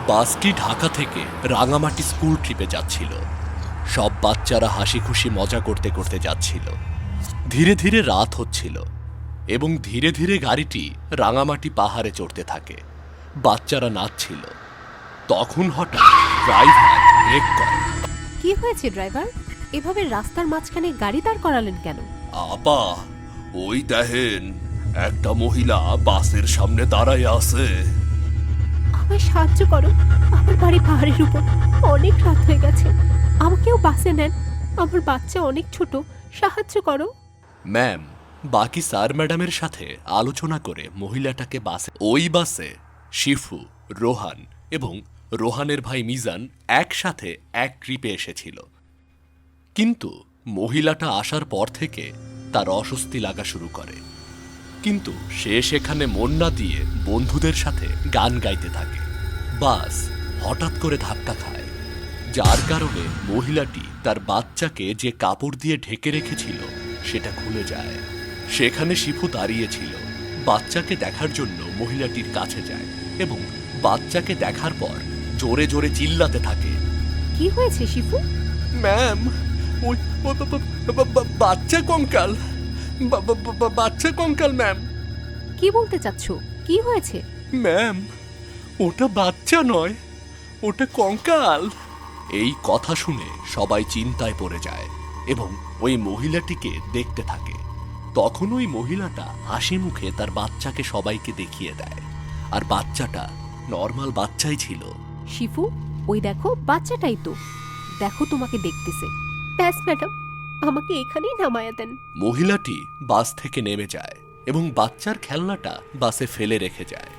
বাসটি ঢাকা থেকে রাঙামাটি স্কুল ট্রিপে যাচ্ছিল। সব বাচ্চারা হাসি খুশি মজা করতে করতে যাচ্ছিল। ধীরে ধীরে রাত হচ্ছিল এবং ধীরে ধীরে গাড়িটি রাঙামাটি পাহাড়ে চড়তে থাকে। বাচ্চারা নাচছিল। তখন হঠাৎ ড্রাইভার ব্রেক করে। কি হয়েছে ড্রাইভার? এভাবে রাস্তার মাঝখানে গাড়ি দাঁড় করালেন কেন? আপা, ওই দেখেন একটা মহিলা বাসের সামনে দাঁড়ায় আছে। আমায় সাহায্য করো, আমার বাড়ি পাহাড়ের উপর, অনেক রাত হয়ে গেছে, আমাকেও বাসে নেন, আমার বাচ্চা অনেক ছোট, সাহায্য করো। ম্যাম, বাকি স্যার ম্যাডামের সাথে আলোচনা করে মহিলাটাকে ওই বাসে শিফু, রোহান এবং রোহানের ভাই মিজান একসাথে এক ট্রিপে এসেছিল। কিন্তু মহিলাটা আসার পর থেকে তার অস্বস্তি লাগা শুরু করে। কিন্তু সে সেখানে মন না দিয়ে বন্ধুদের সাথে গান গাইতে থাকে। বাস হঠাৎ করে ধাক্কা খায়, যার কারণে মহিলাটি তার বাচ্চাকে যে কাপড় দিয়ে ঢেকে রেখেছিল সেটা খুলে যায়। সেখানে শিফু দাঁড়িয়েছিল। বাচ্চাকে দেখার জন্য মহিলাটির কাছে যায় এবং বাচ্চাকে দেখার পর জোরে জোরে চিল্লাতে থাকে। কি হয়েছে শিফু? ম্যাম, ওই বাচ্চা কঙ্কাল, বাচ্চা কঙ্কাল ম্যাম। কি বলতে চাচ্ছ? কি হয়েছে? ম্যাম, ওটা বাচ্চা নয়, ওটা কঙ্কাল। এই কথা শুনে সবাই চিন্তায় পড়ে যায় এবং ওই মহিলাটিকে দেখতে থাকে। তখন ওই মহিলাটা হাসি মুখে তার বাচ্চাকে সবাইকে দেখিয়ে দেয়, আর বাচ্চাটা নর্মাল বাচ্চাই ছিল। শিফু, ওই দেখো, বাচ্চাটাই তো, দেখো তোমাকে দেখতেছে। ব্যাস ম্যাডাম, আমাকে এখানেই নামায়া দেন। মহিলাটি বাস থেকে নেমে যায় এবং বাচ্চার খেলনাটা বাসে ফেলে রেখে যায়।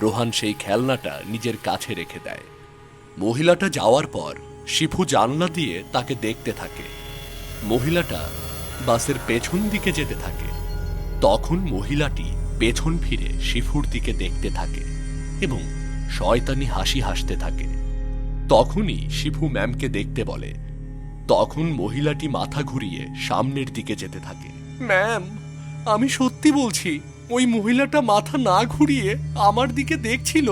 রোহান সেই খেলনাটা নিজের কাছে রেখে দেয়। মহিলাটা যাওয়ার পর শিফু জানলা দিয়ে তাকে দেখতে থাকে। মহিলাটা বাসের পেছন দিকে যেতে থাকে। তখন মহিলাটি পেছন ফিরে শিফুর দিকে দেখতে থাকে এবং শয়তানি হাসি হাসতে থাকে। তখনই শিফু ম্যামকে দেখতে বলে। তখন মহিলাটি মাথা ঘুরিয়ে সামনের দিকে যেতে থাকে। ম্যাম, আমি সত্যি বলছি, ওই মহিলাটা মাথা না ঘুরিয়ে আমার দিকে দেখছিল।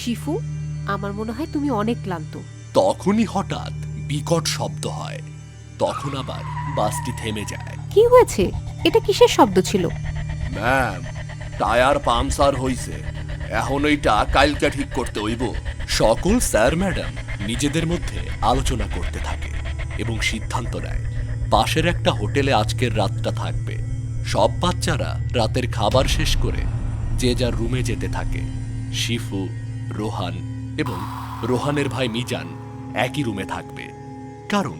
শিফু, আমার মনে হয় তুমি অনেক ক্লান্ত। তখনই হঠাৎ বিকট শব্দ হয়। তখন আবার বাসটি থেমে যায়। কি হয়েছে? এটা কিসের শব্দ ছিল? ম্যাম, টায়ার পাংচার হইছে, এখন এইটা কালকে ঠিক করতে হইব। সকল স্যার ম্যাডাম নিজেদের মধ্যে আলোচনা করতে থাকে এবং সিদ্ধান্ত নেয় পাশের একটা হোটেলে আজকের রাতটা থাকবে। সব বাচ্চারা রাতের খাবার শেষ করে যে যার রুমে যেতে থাকে। শিফু, রোহান এবং রোহানের ভাই মিজান একই রুমে থাকবে, কারণ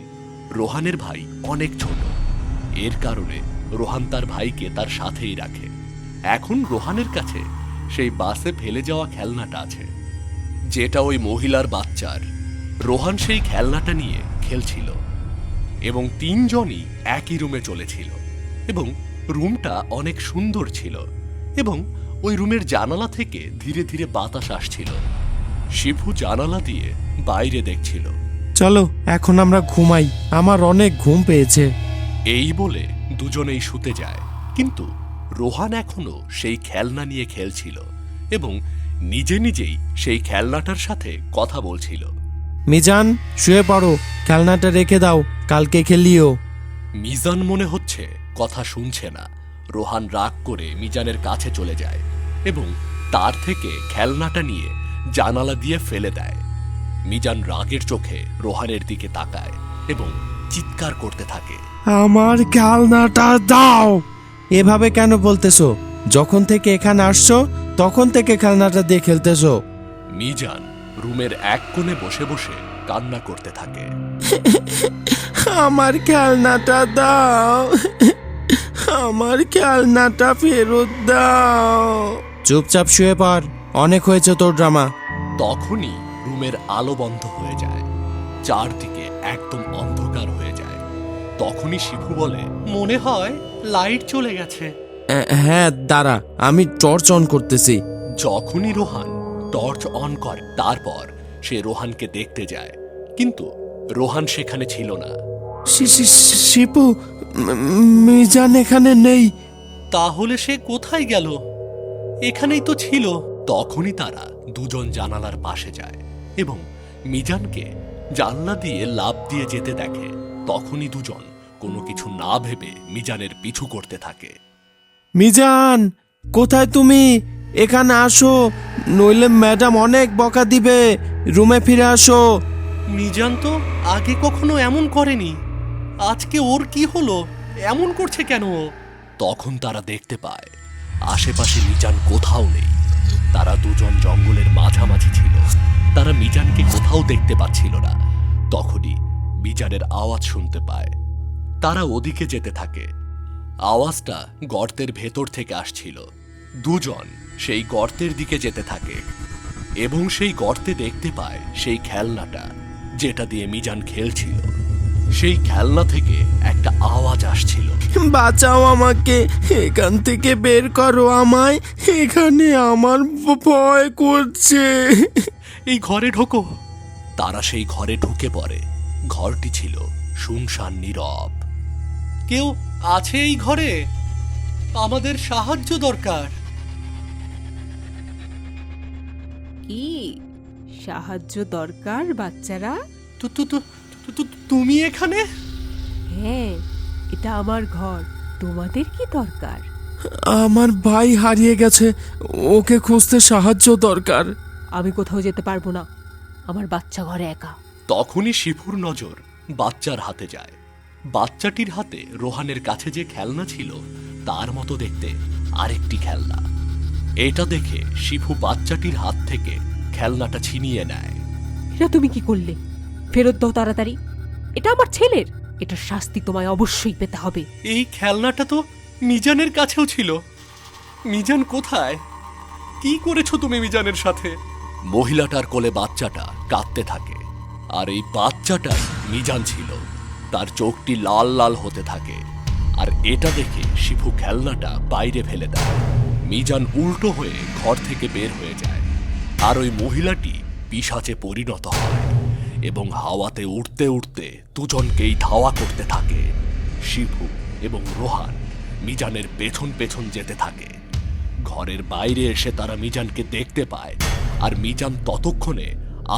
রোহানের ভাই অনেক ছোট। এর কারণে রোহান তার ভাইকে তার সাথেই রাখে। এখন রোহানের কাছে সেই বাসে ফেলে যাওয়া খেলনাটা আছে, যেটা ওই মহিলার বাচ্চার। রোহান সেই খেলনাটা নিয়ে খেলছিল এবং তিনজনই একই রুমে চলেছিল এবং রুমটা অনেক সুন্দর ছিল এবং ওই রুমের জানালা থেকে ধীরে ধীরে বাতাস আসছিল। শিফু জানালা দিয়ে বাইরে দেখছিল। চলো এখন আমরা ঘুমাই, আমার অনেক ঘুম পেয়েছে। এই বলে দুজনেই শুতে যায়, কিন্তু রোহান এখনো সেই খেলনা নিয়ে খেলছিল এবং নিজে নিজেই সেই খেলনাটার সাথে কথা বলছিল। মিজান, শুয়ে পড়ো, খেলনাটা রেখে দাও, কালকে খেলিও। মিজান মনে হচ্ছে কথা শুনছে না। রোহান রাগ করে মিজানের কাছে চলে যায় এবং তার থেকে খেলনাটা নিয়ে জানালা দিয়ে ফেলে দেয়। মিজান রাগের চোখে রোহানের দিকে তাকায় এবং চিৎকার করতে থাকে, আমার খেলনাটা দাও। এভাবে কেন বলতেছো? যখন থেকে এখানে আসছো তখন থেকে খেলনাটা দিয়ে খেলতেছো। মিজান রুমের এক কোণে বসে বসে কান্না করতে থাকে। আমার খেলনাটা দাও, আমার খেলনাটা ফেরত দাও। চুপচাপ শুয়ে পড়, অনেক হয়েছে তোর ড্রামা। তখনই রুমের আলো বন্ধ হয়ে যায়, চারদিকে একদম অন্ধকার হয়ে যায়। তখনই শিফু বলে, মনে হয় লাইট চলে গেছে। হ্যাঁ দাঁড়া, আমি টর্চ অন করতেছি। যখনই রোহান টর্চ অন করে, তারপর সে রোহানকে দেখতে যায়, কিন্তু রোহান সেখানে ছিল না। শিপু, মিজান এখানে নেই। তাহলে সে কোথায় গেল? এখানেই তো ছিল। তখনই তারা দুজন জানালার পাশে যায় এবং মিজানকে জানলা দিয়ে লাফ দিয়ে যেতে দেখে। তখনই দুজন কোনো কিছু না ভেবে মিজানের পিছু করতে থাকে। মিজান, কোথায় তুমি? এখানে আসো, নইলে ম্যাডাম অনেক বকা দিবে। রুমে ফিরে আসো। মিজান তো আগে কখনো এমন করেনি, আজকে ওর কি হলো, এমন করছে কেন ও? তখন তারা দেখতে পায় আশেপাশে মিজান কোথাও নেই। তারা দুজন জঙ্গলের মাঝামাঝি ছিল, তারা মিজানকে কোথাও দেখতে পাচ্ছিল না। তখনই মিজানের আওয়াজ শুনতে পায়। তারা ওদিকে যেতে থাকে। আওয়াজটা গর্তের ভেতর থেকে আসছিল। দুজন সেই গর্তের দিকে যেতে থাকে এবং সেই গর্তে দেখতে পায় সেই খেলনাটা যেটা দিয়ে মিজান খেলছিল। সেই খেলনা থেকে একটা আওয়াজ আসছিল, বাঁচাও আমাকে, এখান থেকে বের করো আমায়, এখানে আমার ভয় করছে। এই ঘরে ঢোকো। তারা সেই ঘরে ঢুকে পড়ে। ঘরটি ছিল শুনশান নীরব। কেউ আছে এই ঘরে? আমাদের সাহায্য দরকার। কি সাহায্য দরকার বাচ্চারা? তুমি এখানে? হ্যাঁ, এটা আমার ঘর। তোমাদের কি দরকার? আমার ভাই হারিয়ে গেছে, ওকে খুঁজতে সাহায্য দরকার। আমি কোথাও যেতে পারবো না, আমার বাচ্চা ঘরে একা। তখনই শিফুর নজর বাচ্চার হাতে যায়। বাচ্চাটির হাতে রোহানের কাছে যে খেলনা ছিল তার মতো দেখতে আরেকটি খেলনা। এটা দেখে শিফু বাচ্চাটির হাত থেকে খেলনাটা ছিনিয়ে নেয়। এটা তুমি কি করলে? ফেরত দাও তাড়াতাড়ি, এটা আমার ছেলের। এটার শাস্তি তোমায় অবশ্যই পেতে হবে। এই খেলনাটা তো মিজানের কাছেও ছিল। মিজান কোথায়? কি করেছো তুমি মিজানের সাথে? মহিলাটার কোলে বাচ্চাটা কাঁদতে থাকে, আর এই বাচ্চাটাই মিজান ছিল। তার চোখটি লাল লাল হতে থাকে, আর এটা দেখে শিফু খেলনাটা বাইরে ফেলে দেয়। মিজান উল্টো হয়ে ঘর থেকে বের হয়ে যায়, আর ওই মহিলাটি পিশাচে পরিণত হয় এবং হাওয়াতে উড়তে উড়তে দুজনকেই ধাওয়া করতে থাকে। শিফু এবং রোহান মিজানের পেছন পেছন যেতে থাকে। ঘরের বাইরে এসে তারা মিজানকে দেখতে পায়, আর মিজান ততক্ষণে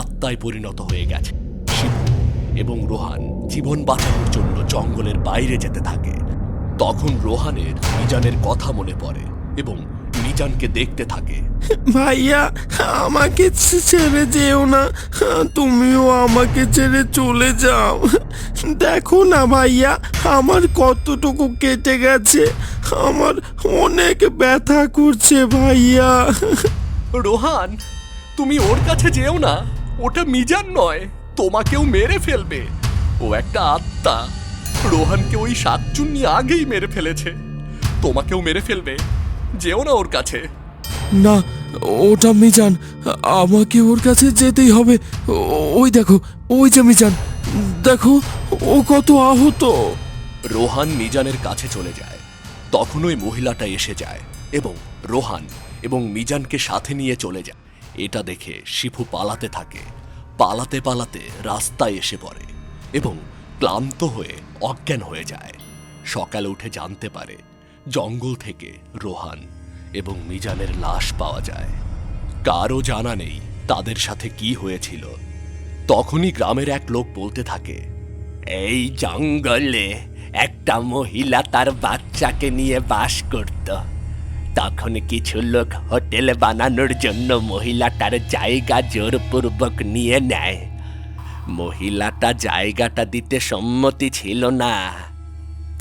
আত্মায় পরিণত হয়ে গেছে। শিবু এবং রোহান জীবন বাঁচানোর জন্য জঙ্গলের বাইরে যেতে থাকে। তখন রোহানের মিজানের কথা মনে পড়ে এবং মিজানকে দেখতে থাকে। ভাইয়া, আমাকে ছেড়ে যেও না, তুমিও আমাকে ছেড়ে চলে যাও। দেখো না ভাইয়া, আমার কতটুকু কেটে গেছে, আমার অনেক ব্যথা করছে ভাইয়া। রোহান, তুমি ওর কাছে যেও না, ওটা মিজান নয়, তোমাকেও মেরে ফেলবে। ও একটা আত্মা। রোহানকে ওই শাকচুন্নি আগেই মেরে ফেলেছে, তোমাকেও মেরে ফেলবে। যেও না ওর কাছে। না, ওটা মিজান, আমাকে ওর কাছে যেতেই হবে। ওই দেখো, ওই যে মিজান, দেখো ও কত আহত। রোহান মিজানের কাছে চলে যায়। তখন ওই মহিলাটা এসে যায় এবং রোহান এবং মিজানকে সাথে নিয়ে চলে যায়। এটা দেখে শিফু পালাতে থাকে। পালাতে পালাতে রাস্তায় এসে পড়ে এবং ক্লান্ত হয়ে অজ্ঞান হয়ে যায়। সকালে উঠে জানতে পারে জঙ্গল থেকে রোহান এবং মিজানের লাশ পাওয়া যায়। কারও জানা নেই তাদের সাথে কি হয়েছিল। তখনই গ্রামের এক লোক বলতে থাকে, এই জঙ্গলে একটা মহিলা তার বাচ্চাকে নিয়ে বাস করত। তখন কিছু লোক হোটেল বানানোর জন্য মহিলাটার জায়গা জোরপূর্বক নিয়ে নেয়। মহিলাটা জায়গাটা দিতে সম্মতি ছিল না,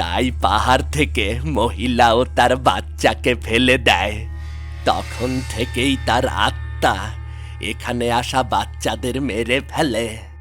তাই পাহাড় থেকে মহিলা ও তার বাচ্চাকে ফেলে দেয়। তখন থেকেই তার আত্মা এখানে আসা বাচ্চাদের মেরে ফেলে।